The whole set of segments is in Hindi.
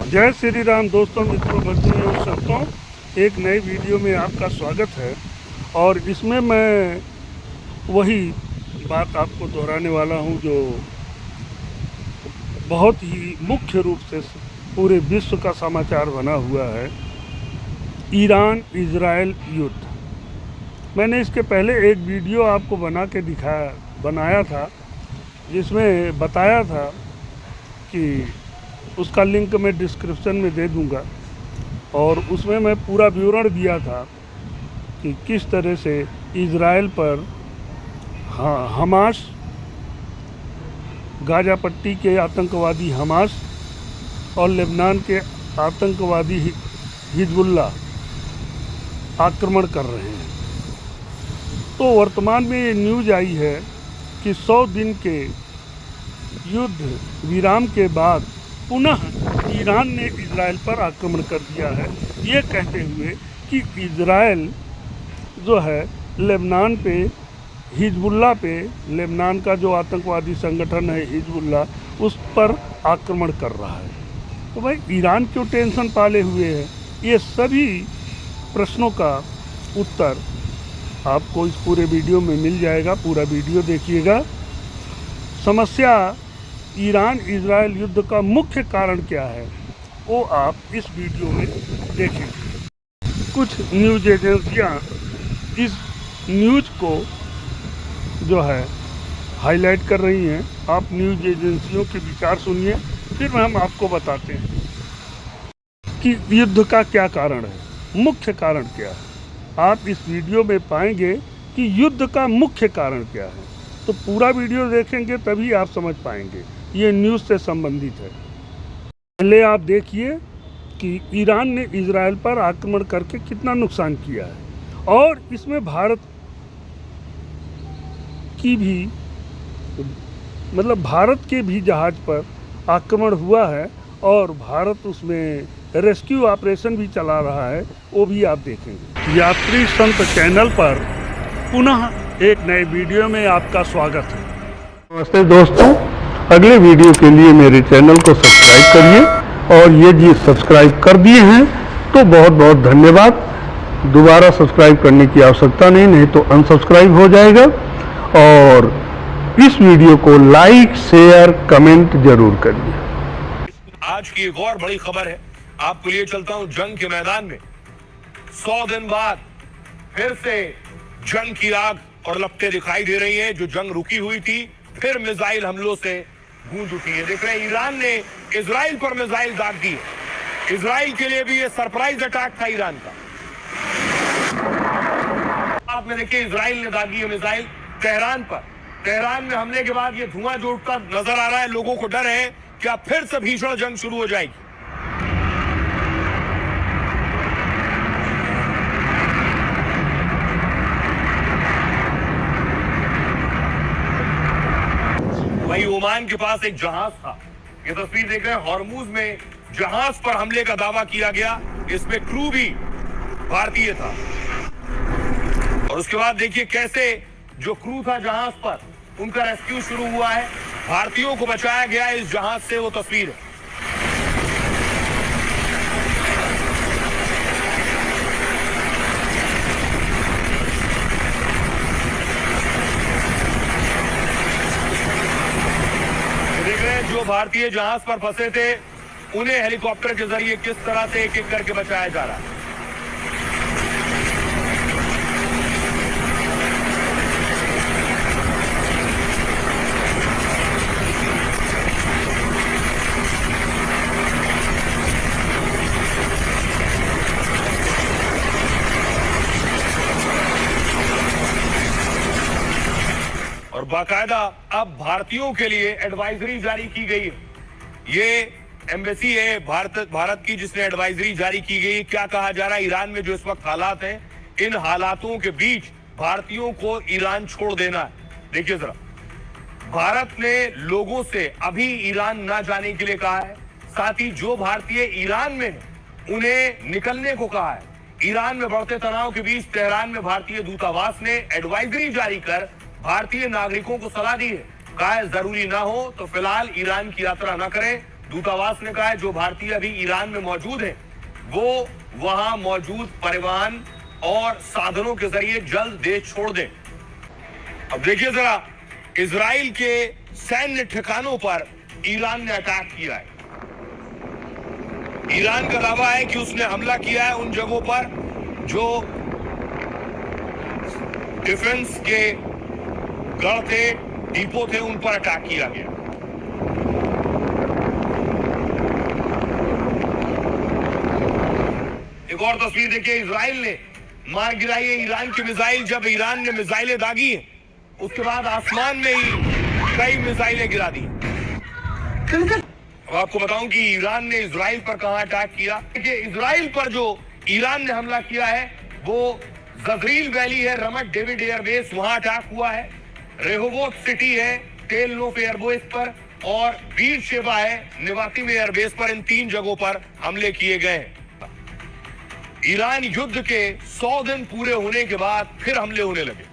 जय श्री राम दोस्तों, मित्रों, भक्तों और संतों, एक नए वीडियो में आपका स्वागत है। और इसमें मैं वही बात आपको दोहराने वाला हूं जो बहुत ही मुख्य रूप से पूरे विश्व का समाचार बना हुआ है। ईरान इजराइल युद्ध। मैंने इसके पहले एक वीडियो आपको बनाया था, जिसमें बताया था कि उसका लिंक मैं डिस्क्रिप्शन में दे दूंगा। और उसमें मैं पूरा विवरण दिया था कि किस तरह से इजराइल पर हमास, गाजा पट्टी के आतंकवादी हमास और लेबनान के आतंकवादी हिजबुल्लाह आक्रमण कर रहे हैं। तो वर्तमान में ये न्यूज़ आई है कि 100 दिन के युद्ध विराम के बाद पुनः ईरान ने इजराइल पर आक्रमण कर दिया है, ये कहते हुए कि इजराइल जो है लेबनान पे, हिजबुल्लाह पे, लेबनान का जो आतंकवादी संगठन है हिजबुल्लाह, उस पर आक्रमण कर रहा है। तो भाई ईरान क्यों टेंशन पाले हुए है? ये सभी प्रश्नों का उत्तर आपको इस पूरे वीडियो में मिल जाएगा। पूरा वीडियो देखिएगा। समस्या ईरान इजराइल युद्ध का मुख्य कारण क्या है वो आप इस वीडियो में देखेंगे। कुछ न्यूज़ एजेंसियां इस न्यूज़ को जो है हाईलाइट कर रही हैं। आप न्यूज़ एजेंसियों के विचार सुनिए, फिर हम आपको बताते हैं कि युद्ध का क्या कारण है, मुख्य कारण क्या है। आप इस वीडियो में पाएंगे कि युद्ध का मुख्य कारण क्या है। तो पूरा वीडियो देखेंगे तभी आप समझ पाएंगे। ये न्यूज़ से संबंधित है। पहले आप देखिए कि ईरान ने इजराइल पर आक्रमण करके कितना नुकसान किया है, और इसमें भारत की भी, मतलब भारत के भी जहाज़ पर आक्रमण हुआ है और भारत उसमें रेस्क्यू ऑपरेशन भी चला रहा है, वो भी आप देखेंगे। यात्री संत चैनल पर पुनः एक नए वीडियो में आपका स्वागत है। नमस्ते दोस्तों, अगले वीडियो के लिए मेरे चैनल को सब्सक्राइब करिए, और ये जी सब्सक्राइब कर दिए हैं तो बहुत बहुत धन्यवाद। दोबारा सब्सक्राइब करने की आवश्यकता नहीं तो अनसब्सक्राइब हो जाएगा। और इस वीडियो को लाइक, शेयर, कमेंट जरूर करिए। आज की एक और बड़ी खबर है, आपको लिए चलता हूं जंग के मैदान में। 100 दिन बाद फिर से जंग की आग और लपटें दिखाई दे रही हैं। जो जंग रुकी हुई थी, फिर मिसाइल हमलों से गूंज उठी है। देख रहे हैं, ईरान ने इजराइल पर मिसाइल दाग दी है। इजराइल के लिए भी ये सरप्राइज अटैक था ईरान का। आप में देखिए, इजराइल ने दागी है मिसाइल तेहरान पर। तेहरान में हमले के बाद ये धुआं जो उठता नजर आ रहा है, लोगों को डर है कि अब फिर से भीषण जंग शुरू हो जाएगी। वही ओमान के पास एक जहाज था। ये तस्वीर देख रहे हैं, हॉर्मूज में जहाज पर हमले का दावा किया गया। इसमें क्रू भी भारतीय था। और उसके बाद देखिए कैसे जो क्रू था जहाज पर, उनका रेस्क्यू शुरू हुआ है। भारतीयों को बचाया गया इस जहाज से, वो तस्वीर है। देख रहे हैं, जो भारतीय जहाज पर फंसे थे उन्हें हेलीकॉप्टर के जरिए किस तरह से एक एक करके बचाया जा रहा है। और बाकायदा अब भारतीयों के लिए एडवाइजरी जारी की गई है। ये एम्बेसी है भारत की, जिसने एडवाइजरी जारी की गई। क्या कहा जा रहा है, ईरान में जो इस वक्त हालात हैं, इन हालातों के बीच भारतीयों को ईरान छोड़ देना है। देखिए जरा, भारत ने लोगों से अभी ईरान ना जाने के लिए कहा है। साथ ही जो भारतीय ईरान में हैं उन्हें निकलने को कहा है। ईरान में बढ़ते तनाव के बीच तेहरान में भारतीय दूतावास ने एडवाइजरी जारी कर भारतीय नागरिकों को सलाह दी है। कहा है जरूरी ना हो तो फिलहाल ईरान की यात्रा न करें। दूतावास ने कहा है जो भारतीय अभी ईरान में मौजूद हैं वो वहां मौजूद परिवहन और साधनों के जरिए जल्द देश छोड़ दें। अब देखिए जरा, इजराइल के सैन्य ठिकानों पर ईरान ने अटैक किया है। ईरान का दावा है कि उसने हमला किया है उन जगहों पर जो डिफेंस के गढ़ थे, डिपो थे, उन पर अटैक किया गया। एक और तस्वीर देखिए, इजराइल ने मार गिराई है ईरान की मिसाइल। जब ईरान ने मिसाइलें दागी है उसके बाद आसमान में ही कई मिसाइलें गिरा दी। अब आपको बताऊं कि ईरान ने इजराइल पर कहां अटैक किया। देखिए, इजराइल पर जो ईरान ने हमला किया है वो जजरील वैली है, रमत डेविड एयरबेस, वहां अटैक हुआ है। रेहोबोट सिटी है, टेल नोफ एयरबेस पर, और बीर शेबा है, निवातिम एयरबेस पर। इन 3 जगहों पर हमले किए गए हैं। ईरान युद्ध के 100 दिन पूरे होने के बाद फिर हमले होने लगे।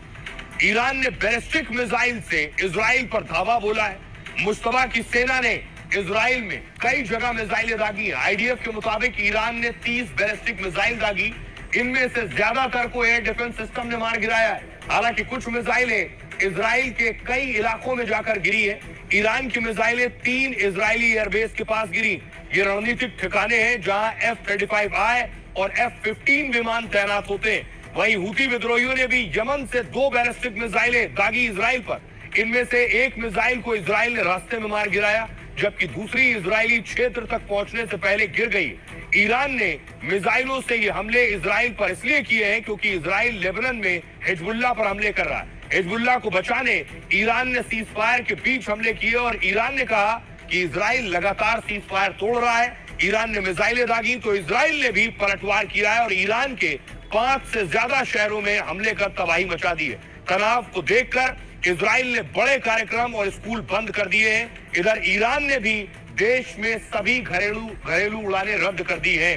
ईरान ने बैलिस्टिक मिसाइल से इजराइल पर धावा बोला है। मुश्तबा की सेना ने इजराइल में कई जगह मिसाइलें दागी हैं। आईडीएफ के मुताबिक ईरान ने 30 बैलिस्टिक मिसाइल दागी। इनमें से ज्यादातर को एयर डिफेंस सिस्टम ने मार गिराया है। हालांकि कुछ मिसाइलें इजराइल के कई इलाकों में जाकर गिरी है। ईरान की मिसाइलें 3 इजरायली एयरबेस के पास गिरी। ये रणनीतिक ठिकाने हैं जहां F-35I और F-15 विमान तैनात होते हैं। वहीं हूती विद्रोहियों ने भी यमन से 2 बैलिस्टिक मिसाइलें दागी इजराइल पर। इनमें से एक मिसाइल को इजराइल ने रास्ते में मार गिराया, जबकि दूसरी इजरायली क्षेत्र तक पहुंचने से पहले गिर गई। ईरान ने मिसाइलों से ये हमले इजराइल पर इसलिए किए हैं क्योंकि इजराइल लेबनान में हिजबुल्लाह पर हमले कर रहा है। हिजबुल्लाह को बचाने ईरान ने सीज फायर के बीच हमले किए और ईरान ने कहा कि इजराइल लगातार सीज फायर तोड़ रहा है। ईरान ने मिसाइलें दागी तो इजराइल ने भी पलटवार किया है और ईरान के 5 से ज्यादा शहरों में हमले कर तबाही मचा दी है। तनाव को देखकर इजराइल ने बड़े कार्यक्रम और स्कूल बंद कर दिए हैं। इधर ईरान ने भी देश में सभी घरेलू उड़ानें रद्द कर दी हैं।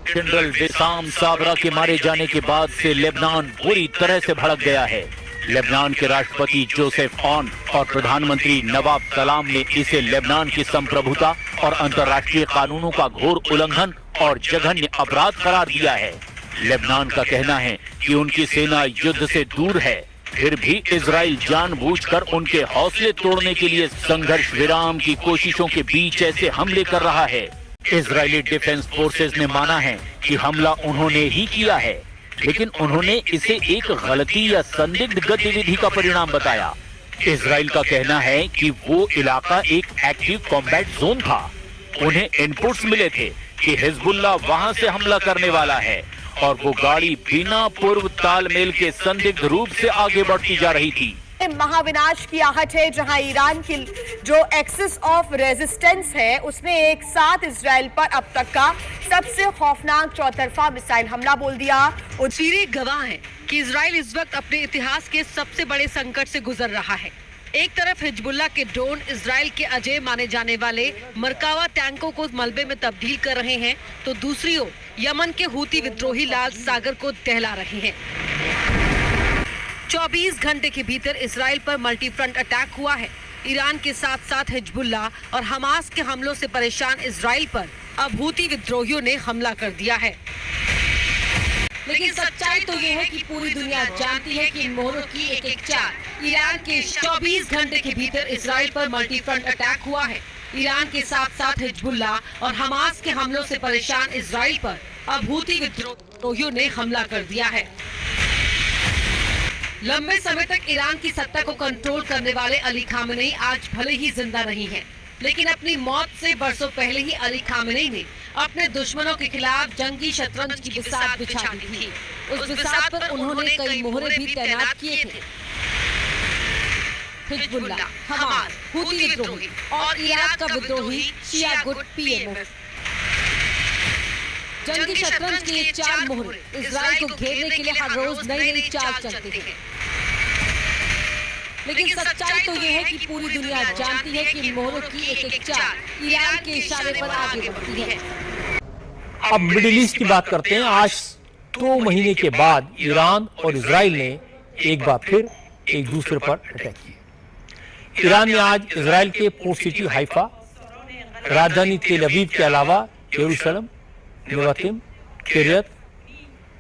जनरल विसाम साबरा के मारे जाने के बाद से लेबनान बुरी तरह से भड़क गया है। लेबनान के राष्ट्रपति जोसेफ ऑन और प्रधानमंत्री नवाब सलाम ने इसे लेबनान की संप्रभुता और अंतर्राष्ट्रीय कानूनों का घोर उल्लंघन और जघन्य अपराध करार दिया है। लेबनान का कहना है कि उनकी सेना युद्ध से दूर है, फिर भी इजराइल जानबूझकर उनके हौसले तोड़ने के लिए संघर्ष विराम की कोशिशों के बीच ऐसे हमले कर रहा है। इजरायली डिफेंस फोर्सेज ने माना है कि हमला उन्होंने ही किया है, लेकिन उन्होंने इसे एक गलती या संदिग्ध गतिविधि का परिणाम बताया। इजराइल का कहना है कि वो इलाका एक एक्टिव कॉम्बैट जोन था। उन्हें इनपुट्स मिले थे कि हिजबुल्लाह वहां से हमला करने वाला है और वो गाड़ी बिना पूर्व तालमेल के संदिग्ध रूप से आगे बढ़ती जा रही थी। महाविनाश की आहट है जहां ईरान की जो एक्सिस ऑफ रेजिस्टेंस है उसने एक साथ इजराइल पर अब तक का सबसे खौफनाक चौतरफा मिसाइल हमला बोल दिया। और सीरे गवाह हैं कि इजराइल इस वक्त अपने इतिहास के सबसे बड़े संकट से गुजर रहा है। एक तरफ हिजबुल्लाह के ड्रोन इजराइल के अजय माने जाने वाले मरकावा टैंकों को मलबे में तब्दील कर रहे हैं, तो दूसरी ओर यमन के हूती विद्रोही लाल सागर को दहला रहे हैं। 24 घंटे के भीतर इजराइल पर मल्टी फ्रंट अटैक हुआ है। ईरान के साथ साथ हिजबुल्लाह और हमास के हमलों से परेशान इजराइल पर अब हूती विद्रोहियों ने हमला कर दिया है। लेकिन सच्चाई तो ये है कि पूरी दुनिया जानती है कि इन मोहरों की एक चाल। ईरान के 24 घंटे के भीतर इजराइल पर मल्टी फ्रंट अटैक हुआ है। ईरान के साथ साथ हिजबुल्लाह और हमास के हमलों से परेशान इजराइल पर अब हूती विद्रोहियों ने हमला कर दिया है। लंबे समय तक ईरान की सत्ता को कंट्रोल करने वाले अली खामेनी आज भले ही जिंदा नहीं हैं, लेकिन अपनी मौत से बरसों पहले ही अली खामेनी ने अपने दुश्मनों के खिलाफ जंगी शतरंज की बिसात बिछा दी थी। उस बिसात पर उन्होंने कई मोहरे भी तैनात किए थे। हिजबुल्लाह, हमास, हूती विद्रोही और इराक का विद्रोही शिया गुट PMF। जंगी शतरंज के ये 4 मोहरे इजराइल को घेरने के लिए हर रोज नई नई चाल चलते हैं। लेकिन सच्चाई तो ये है कि पूरी दुनिया जानती है कि इन मोहरों की एक चाल ईरान के इशारे पर आगे बढ़ती है। अब मिडिल ईस्ट की बात करते हैं। आज 2 महीने के बाद ईरान और इजराइल ने एक बार फिर एक दूसरे पर अटैक किया। ईरान ने आज इजराइल के पोर्ट सिटी हाइफा राजधानी तेल अवीव के अलावा यरूशलेम, नेवातिम, किर्यत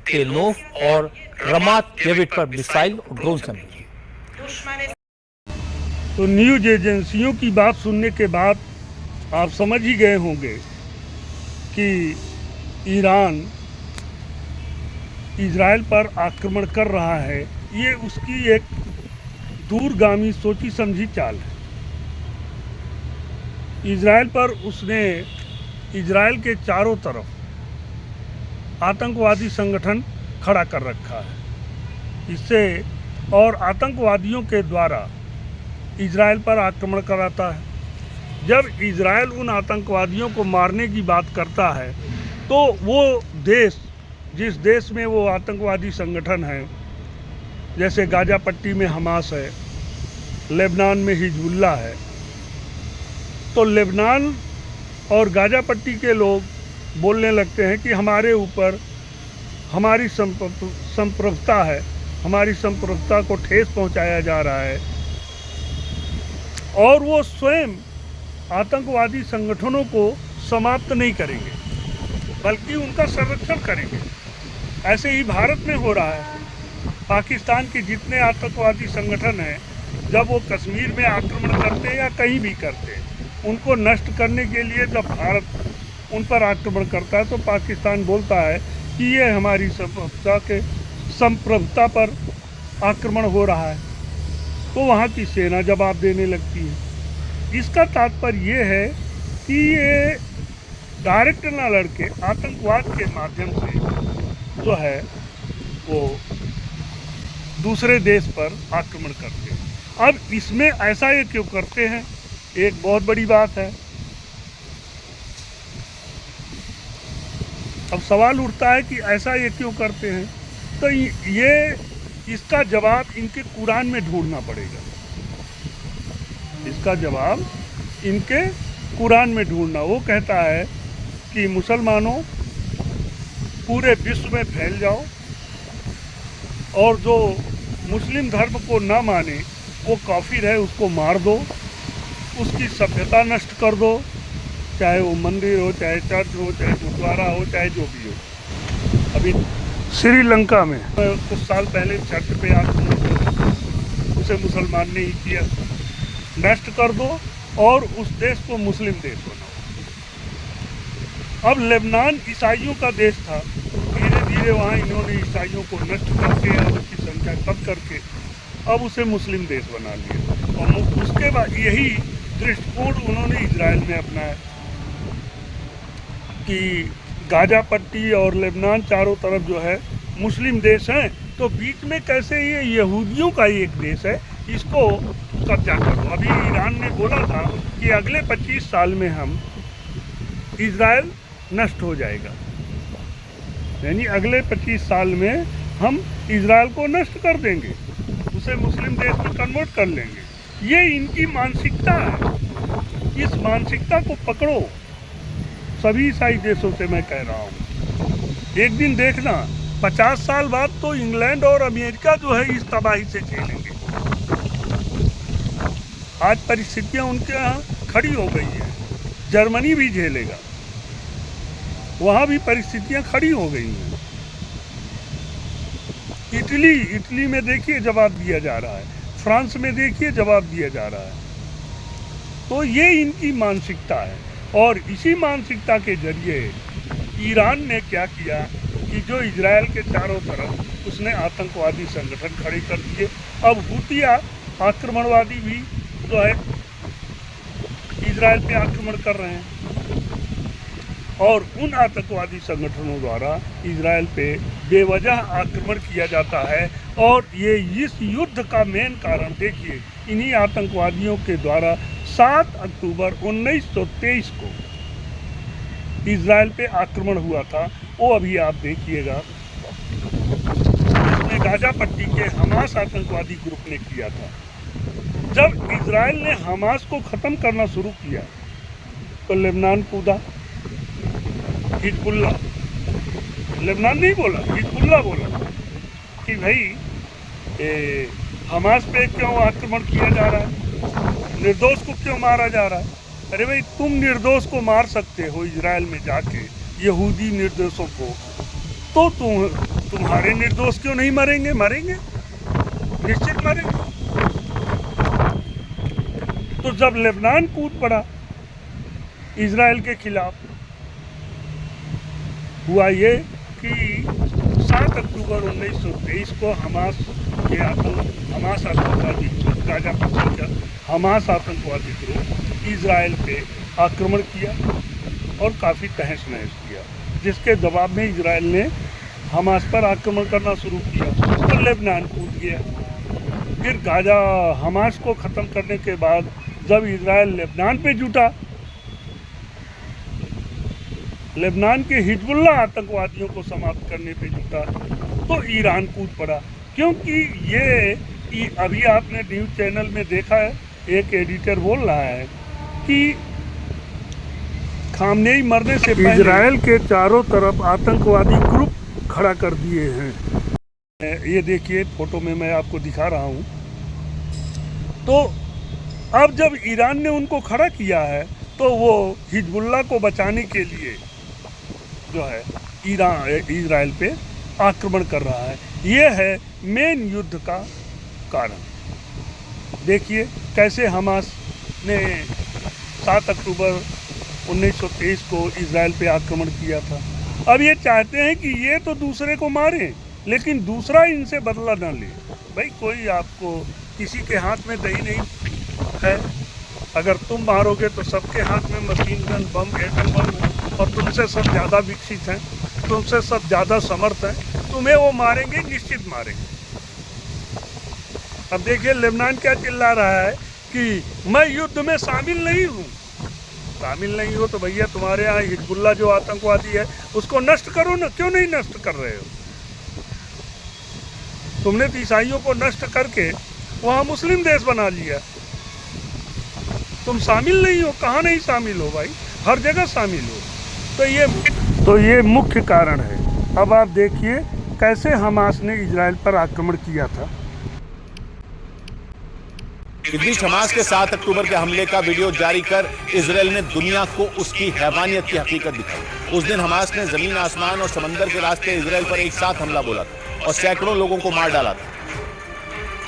तेलनोफ और रमात डेविड पर मिसाइल और ड्रोन समझे। तो न्यूज एजेंसियों की बात सुनने के बाद आप समझ ही गए होंगे कि ईरान इजराइल पर आक्रमण कर रहा है। ये उसकी एक दूरगामी सोची समझी चाल है। इजराइल पर उसने इजराइल के चारों तरफ आतंकवादी संगठन खड़ा कर रखा है। इससे और आतंकवादियों के द्वारा इजराइल पर आक्रमण कराता है। जब इजराइल उन आतंकवादियों को मारने की बात करता है तो वो देश, जिस देश में वो आतंकवादी संगठन है, जैसे गाजा पट्टी में हमास है, लेबनान में हिजबुल्लाह है, तो लेबनान और गाजा पट्टी के लोग बोलने लगते हैं कि हमारे ऊपर हमारी संप्रभुता है, हमारी संप्रभुता को ठेस पहुंचाया जा रहा है, और वो स्वयं आतंकवादी संगठनों को समाप्त नहीं करेंगे बल्कि उनका संरक्षण करेंगे। ऐसे ही भारत में हो रहा है। पाकिस्तान के जितने आतंकवादी संगठन हैं, जब वो कश्मीर में आक्रमण करते हैं या कहीं भी करते हैं, उनको नष्ट करने के लिए जब भारत उन पर आक्रमण करता है तो पाकिस्तान बोलता है कि ये हमारी संप्रभुता पर आक्रमण हो रहा है, तो वहाँ की सेना जवाब देने लगती है। इसका तात्पर्य ये है कि ये डायरेक्ट ना लड़के आतंकवाद के माध्यम से जो है वो दूसरे देश पर आक्रमण करते हैं। अब इसमें ऐसा ये क्यों करते हैं, एक बहुत बड़ी बात है। अब सवाल उठता है कि ऐसा ये क्यों करते हैं, तो ये इसका जवाब इनके कुरान में ढूंढना पड़ेगा। इसका जवाब इनके कुरान में ढूंढना। वो कहता है कि मुसलमानों पूरे विश्व में फैल जाओ और जो मुस्लिम धर्म को ना माने वो काफिर है, उसको मार दो, उसकी सभ्यता नष्ट कर दो, चाहे वो मंदिर हो, चाहे चर्च हो, चाहे गुरुद्वारा हो, चाहे जो भी हो। अभी श्रीलंका में कुछ साल पहले चर्च पे आक्रमण किया, उसे मुसलमान ने ही किया। नष्ट कर दो और उस देश को मुस्लिम देश बनाओ। अब लेबनान ईसाइयों का देश था, धीरे धीरे वहाँ इन्होंने ईसाइयों को नष्ट करके और उसकी संख्या कम करके अब उसे मुस्लिम देश बना लिया। और उसके बाद यही दृष्टिकोण उन्होंने इजराइल में अपनाया कि गाजा पट्टी और लेबनान चारों तरफ जो है मुस्लिम देश हैं, तो बीच में कैसे ये यहूदियों का ही एक देश है, इसको कब्जा करो। अभी ईरान ने बोला था कि अगले 25 साल में हम इजराइल नष्ट हो जाएगा, यानी अगले 25 साल में हम इजराइल को नष्ट कर देंगे, उसे मुस्लिम देश में कन्वर्ट कर लेंगे। ये इनकी मानसिकता है। इस मानसिकता को पकड़ो। सभी ईसाई देशों से मैं कह रहा हूँ, एक दिन देखना 50 साल बाद तो इंग्लैंड और अमेरिका जो है इस तबाही से झेलेंगे। आज परिस्थितियाँ उनके यहाँ खड़ी हो गई है। जर्मनी भी झेलेगा, वहाँ भी परिस्थितियाँ खड़ी हो गई हैं। इटली में देखिए जवाब दिया जा रहा है, फ्रांस में देखिए जवाब दिया जा रहा है। तो ये इनकी मानसिकता है, और इसी मानसिकता के जरिए ईरान ने क्या किया कि जो इजराइल के चारों तरफ उसने आतंकवादी संगठन खड़े कर दिए। अब हुतिया आक्रमणवादी भी जो है इजराइल पे आक्रमण कर रहे हैं, और उन आतंकवादी संगठनों द्वारा इजराइल पे बेवजह आक्रमण किया जाता है। और ये इस युद्ध का मेन कारण देखिए, इन्हीं आतंकवादियों के द्वारा 7 अक्टूबर 1923 को इजराइल पे आक्रमण हुआ था। वो अभी आप देखिएगा, जिसमें गाजा पट्टी के हमास आतंकवादी ग्रुप ने किया था। जब इजराइल ने हमास को ख़त्म करना शुरू किया तो लेबनान कूदा, हिजबुल्लाह, लेबनान नहीं बोला, हिजबुल्लाह बोला कि भाई हमास पे क्यों आक्रमण किया जा रहा है, निर्दोष को क्यों मारा जा रहा है। अरे भाई, तुम निर्दोष को मार सकते हो इजराइल में जाके, यहूदी निर्दोषों को, तो तुम्हारे निर्दोष क्यों नहीं मरेंगे? मरेंगे, निश्चित मरेंगे। तो जब लेबनान कूद पड़ा इजराइल के खिलाफ, हुआ ये कि 7 अक्टूबर 1923 को हमास आतंकवादी ग्रुप, गाजा पट्टी का हमास आतंकवादी ग्रुप इजराइल पे आक्रमण किया और काफ़ी तहस नहस किया, जिसके जवाब में इजराइल ने हमास पर आक्रमण करना शुरू किया तो लेबनान कूद गया। फिर गाजा हमास को ख़त्म करने के बाद जब इजराइल लेबनान पे जुटा, लेबनान के हिजबुल्ला आतंकवादियों को समाप्त करने पे जुटा, तो ईरान कूद पड़ा। क्योंकि ये अभी आपने न्यूज़ चैनल में देखा है, एक एडिटर बोल रहा है कि खामनेई मरने से पहले इजराइल के चारों तरफ आतंकवादी ग्रुप खड़ा कर दिए हैं। ये देखिए फोटो में मैं आपको दिखा रहा हूँ। तो अब जब ईरान ने उनको खड़ा किया है तो वो हिजबुल्ला को बचाने के लिए जो है इजराइल पे आक्रमण कर रहा है। ये है मेन युद्ध का कारण। देखिए कैसे हमास ने 7 अक्टूबर 1923 को इजराइल पे आक्रमण किया था। अब ये चाहते हैं कि ये तो दूसरे को मारें, लेकिन दूसरा इनसे बदला ना ले। भाई, कोई आपको किसी के हाथ में दही नहीं है। अगर तुम मारोगे तो सबके हाथ में मशीन गन, बम, एटम बम है और तुमसे सब ज़्यादा विकसित हैं, तुमसे सब ज़्यादा समर्थ हैं, तुम्हें वो मारेंगे, निश्चित मारेंगे। अब देखिए लेबनान क्या चिल्ला रहा है कि मैं युद्ध में शामिल नहीं हूँ। शामिल नहीं हो तो भैया तुम्हारे यहाँ हिजबुल्ला जो आतंकवादी है उसको नष्ट करो ना। क्यों नहीं नष्ट कर रहे हो? तुमने तो ईसाइयों को नष्ट करके वहाँ मुस्लिम देश बना लिया। तुम शामिल नहीं हो। कहाँ नहीं शामिल हो भाई? हर जगह शामिल हो। तो ये मुख्य कारण है। अब आप देखिए कैसे हमास ने इजराइल पर आक्रमण किया था। इस बीच हमास के 7 अक्टूबर के हमले का वीडियो जारी कर इजराइल ने दुनिया को उसकी हैवानियत की हकीकत दिखाई। उस दिन हमास ने जमीन, आसमान और समंदर के रास्ते इजराइल पर एक साथ हमला बोला था और सैकड़ों लोगों को मार डाला था।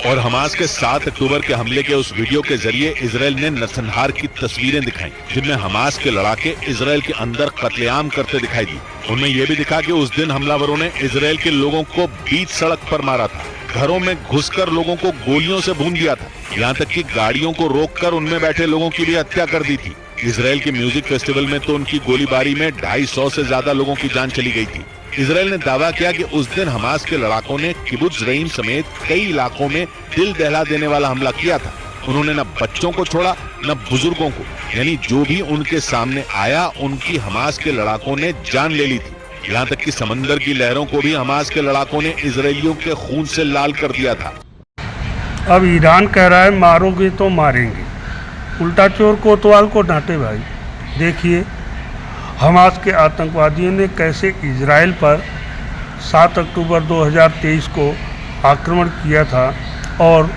और हमास के 7 अक्टूबर के हमले के उस वीडियो के जरिए इजराइल ने नरसंहार की तस्वीरें दिखाई, जिनमें हमास के लड़ाके इजराइल के अंदर कत्लेआम करते दिखाई दी। उनमें यह भी दिखा कि उस दिन हमलावरों ने इजराइल के लोगों को बीच सड़क पर मारा था, घरों में घुसकर लोगों को गोलियों से भून दिया था, यहाँ तक कि गाड़ियों को रोककर उनमें बैठे लोगों की भी हत्या कर दी थी। इजराइल के म्यूजिक फेस्टिवल में तो उनकी गोलीबारी में 250 से ज्यादा लोगों की जान चली गई थी। इजराइल ने दावा किया कि उस दिन हमास के लड़ाकों ने किबुत्ज रईम समेत कई इलाकों में दिल दहला देने वाला हमला किया था। उन्होंने न बच्चों को छोड़ा न बुजुर्गों को, यानी जो भी उनके सामने आया उनकी हमास के लड़ाकों ने जान ले ली थी। यहाँ तक कि समंदर की लहरों को भी हमास के लड़ाकों ने इजरायलियों के खून से लाल कर दिया था। अब ईरान कह रहा है मारोगे तो मारेंगे। उल्टा चोर कोतवाल को डांटे भाई। देखिए हमास के आतंकवादियों ने कैसे इजराइल पर 7 अक्टूबर 2023 को आक्रमण किया था और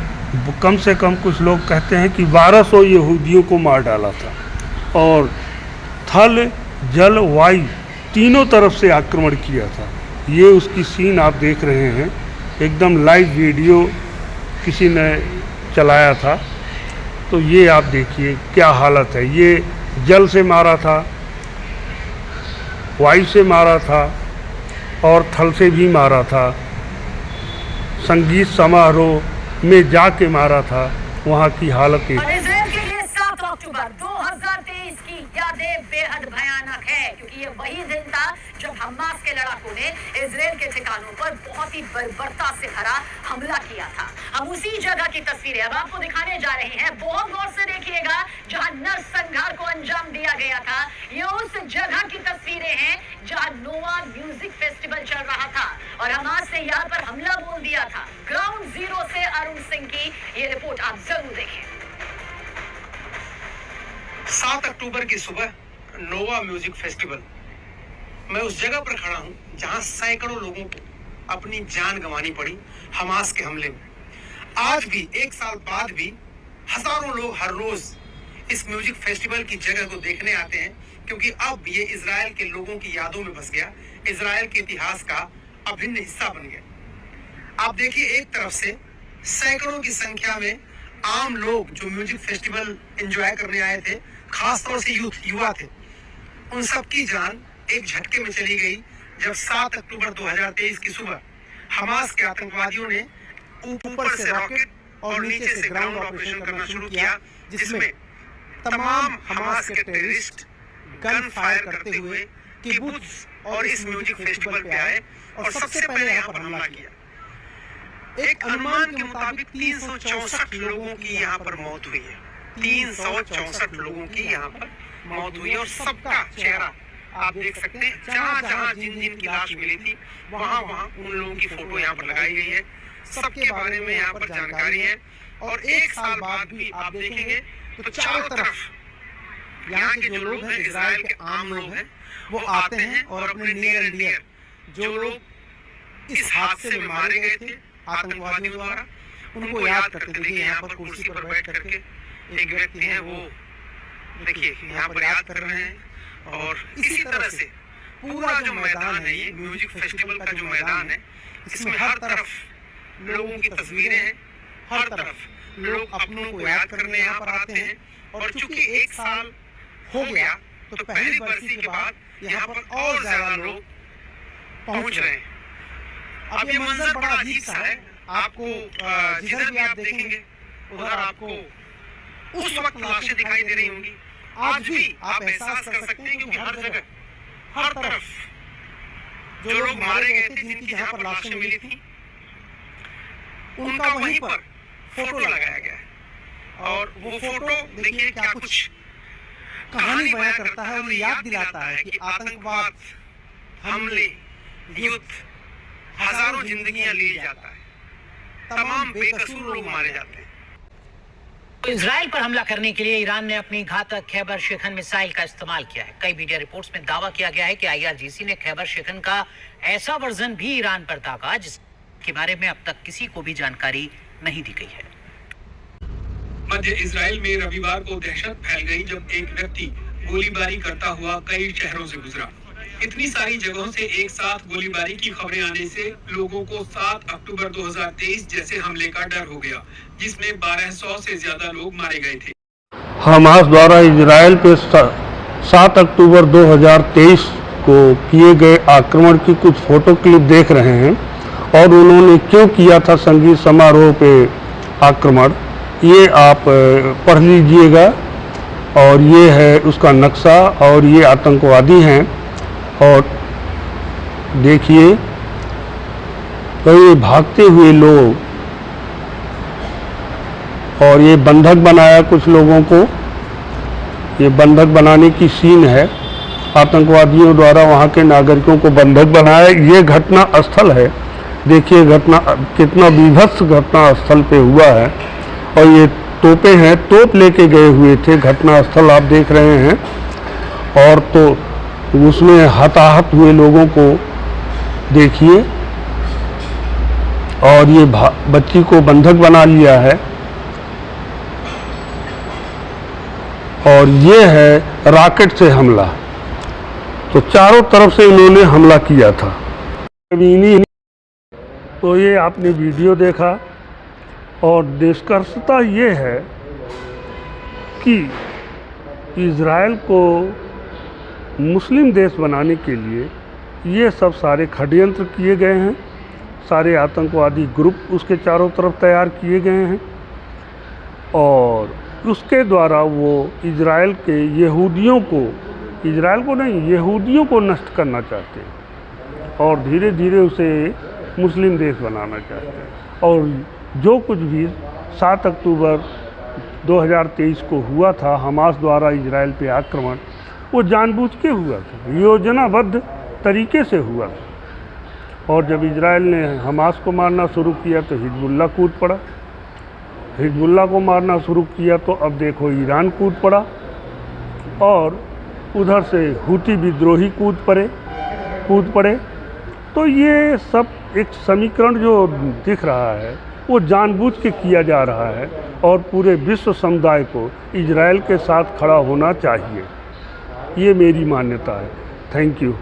कम से कम कुछ लोग कहते हैं कि 1200 यहूदियों को मार डाला था और थल, जल, वायु तीनों तरफ से आक्रमण किया था। ये उसकी सीन आप देख रहे हैं, एकदम लाइव वीडियो किसी ने चलाया था। तो ये आप देखिए क्या हालत है। ये जल से मारा था, वायु से मारा था और थल से भी मारा था। संगीत समारोह में जाके मारा था। वहाँ की हालत और इजराइल के लिए 7 अक्टूबर 2023 की यादें बेहद भयानक है, क्योंकि ये वही दिन था जब हमास के लड़ाकों ने इजराइल के ठिकानों पर बहुत ही बर्बरता से भरा हमला किया था। हम उसी जगह की तस्वीरें अब आपको दिखाने जा रहे हैं। बहुत गौर से देखिएगा जहां नरसंहार को अंजाम दिया गया था। ये उस जगह की तस्वीरें हैं जहां नोवा म्यूजिक फेस्टिवल चल रहा था और हमास ने यहाँ पर हमला बोल दिया था। ग्राउंड जीरो से अरुण सिंह की ये रिपोर्ट आप जरूर देखें। 7 अक्टूबर की सुबह नोवा म्यूजिक फेस्टिवल, मैं उस जगह पर खड़ा हूं जहां सैकड़ों लोगों को अपनी जान गंवानी पड़ी हमास के हमले में। आज भी 1 साल बाद भी हजारों लोग हर रोज इस म्यूजिक फेस्टिवल की जगह को देखने आते हैं, क्योंकि अब ये इजराइल के लोगों की यादों में बस गया, इजराइल के इतिहास का अभिन्न हिस्सा बन गया। आप देखिए, एक तरफ से सैकड़ों की संख्या में आम लोग जो म्यूजिक फेस्टिवल एंजॉय करने आए थे, खासतौर से युवा थे, उन सबकी जान एक झटके में चली गई जब 7 अक्टूबर 2023 की सुबह हमास के आतंकवादियों ने ऊपर से रॉकेट और नीचे से ग्राउंड ऑपरेशन करना शुरू किया, जिसमें तमाम हमास के टेररिस्ट गन फायर करते हुए किबुत्ज और इस म्यूजिक फेस्टिवल पे आए और सबसे पहले यहाँ पर हमला किया। एक अनुमान के मुताबिक 364 लोगों की यहाँ पर मौत हुई है। 364 लोगों की यहाँ पर मौत हुई है और सबका चेहरा आप देख सकते हैं। जहाँ जहाँ जिन जिन की लाश मिली थी, वहाँ वहाँ उन लोगों की फोटो यहाँ पर लगाई गई है। सबके बारे में यहाँ पर जानकारी है। और एक साल बाद भी आप देखेंगे तो चारों तरफ यहाँ के जो लोग हैं, इजराइल के आम लोग हैं, वो आते हैं और अपने नियर एंड डियर जो लोग इस हादसे में मारे गए थे आतंकवादियों द्वारा, उनको याद करते। देखिए, यहाँ पर कुर्सी पर बैठ करके एक व्यक्ति है, वो देखिए यहाँ पर याद कर रहे हैं। और इसी तरह से पूरा जो मैदान है, ये म्यूजिक फेस्टिवल का जो मैदान है, इसमें हर तरफ लोगों की तस्वीरें हैं, हर तरफ लोग अपनों को याद करने यहाँ पर आते हैं। और चूंकि एक साल हो गया, तो पहली बरसी के बाद यहाँ पर और ज्यादा लोग पहुंच रहे हैं। अब ये मंजर बड़ा अजीब सा है। आपको जिधर भी आप देखेंगे उधर आपको उस वक्त लाशें दिखाई दे रही होंगी। आज भी आप एहसास कर सकते हैं, क्योंकि हर जगह, हर तरफ जो लोग मारे गए थे, जिनकी जहाँ पर लाशें मिली थी, उनका वहीं पर फोटो लगाया गया है। और वो फोटो देखिए क्या कुछ कहानी बयां करता है और याद दिलाता है कि आतंकवाद, हमले, युद्ध, हजारों जिंदगियां ली जाता है, तमाम बेकसूर लोग मारे जाते हैं। इजराइल पर हमला करने के लिए ईरान ने अपनी घातक खैबर शिखन मिसाइल का इस्तेमाल किया है। कई मीडिया रिपोर्ट्स में दावा किया गया है कि IRGC ने खैबर शिखन का ऐसा वर्जन भी ईरान पर दागा जिसके बारे में अब तक किसी को भी जानकारी नहीं दी गई है। मध्य इजराइल में रविवार को दहशत फैल गई जब एक व्यक्ति गोलीबारी करता हुआ कई शहरों से गुजरा। इतनी सारी जगहों से एक साथ गोलीबारी की खबरें आने से लोगों को 7 अक्टूबर 2023 जैसे हमले का डर हो गया, जिसमें 1200 से ज्यादा लोग मारे गए थे। हमास द्वारा इजराइल पे 7 अक्टूबर 2023 को किए गए आक्रमण की कुछ फोटो क्लिप देख रहे हैं और उन्होंने क्यों किया था संगीत समारोह पे आक्रमण, ये आप पढ़ लीजिएगा। और ये है उसका नक्शा और ये आतंकवादी हैं। और देखिए, तो ये भागते हुए लोग, और ये बंधक बनाया कुछ लोगों को, ये बंधक बनाने की सीन है। आतंकवादियों द्वारा वहाँ के नागरिकों को बंधक बनाया। ये घटना स्थल है, देखिए घटना कितना बीभत्स घटना स्थल पे हुआ है। और ये तोपें हैं, तोप लेके गए हुए थे, घटना स्थल आप देख रहे हैं। और तो उसमें हताहत हुए लोगों को देखिए। और ये बच्ची को बंधक बना लिया है। और ये है रॉकेट से हमला, तो चारों तरफ से इन्होंने हमला किया था। तो ये आपने वीडियो देखा और निष्कर्षता ये है कि इजराइल को मुस्लिम देश बनाने के लिए ये सब सारे षड्यंत्र किए गए हैं, सारे आतंकवादी ग्रुप उसके चारों तरफ तैयार किए गए हैं। और उसके द्वारा वो इजराइल के यहूदियों को, इजराइल को नहीं, यहूदियों को नष्ट करना चाहते हैं और धीरे धीरे उसे मुस्लिम देश बनाना चाहते हैं। और जो कुछ भी 7 अक्टूबर 2023 को हुआ था हमास द्वारा इजराइल पे आक्रमण, वो जानबूझ के हुआ था, योजनाबद्ध तरीके से हुआ था। और जब इजराइल ने हमास को मारना शुरू किया तो हिजबुल्लाह कूद पड़ा, हिजबुल्लाह को मारना शुरू किया तो अब देखो ईरान कूद पड़ा, और उधर से हूती विद्रोही कूद पड़े। तो ये सब एक समीकरण जो दिख रहा है वो जानबूझ के किया जा रहा है और पूरे विश्व समुदाय को इजराइल के साथ खड़ा होना चाहिए। ये मेरी मान्यता है। Thank you.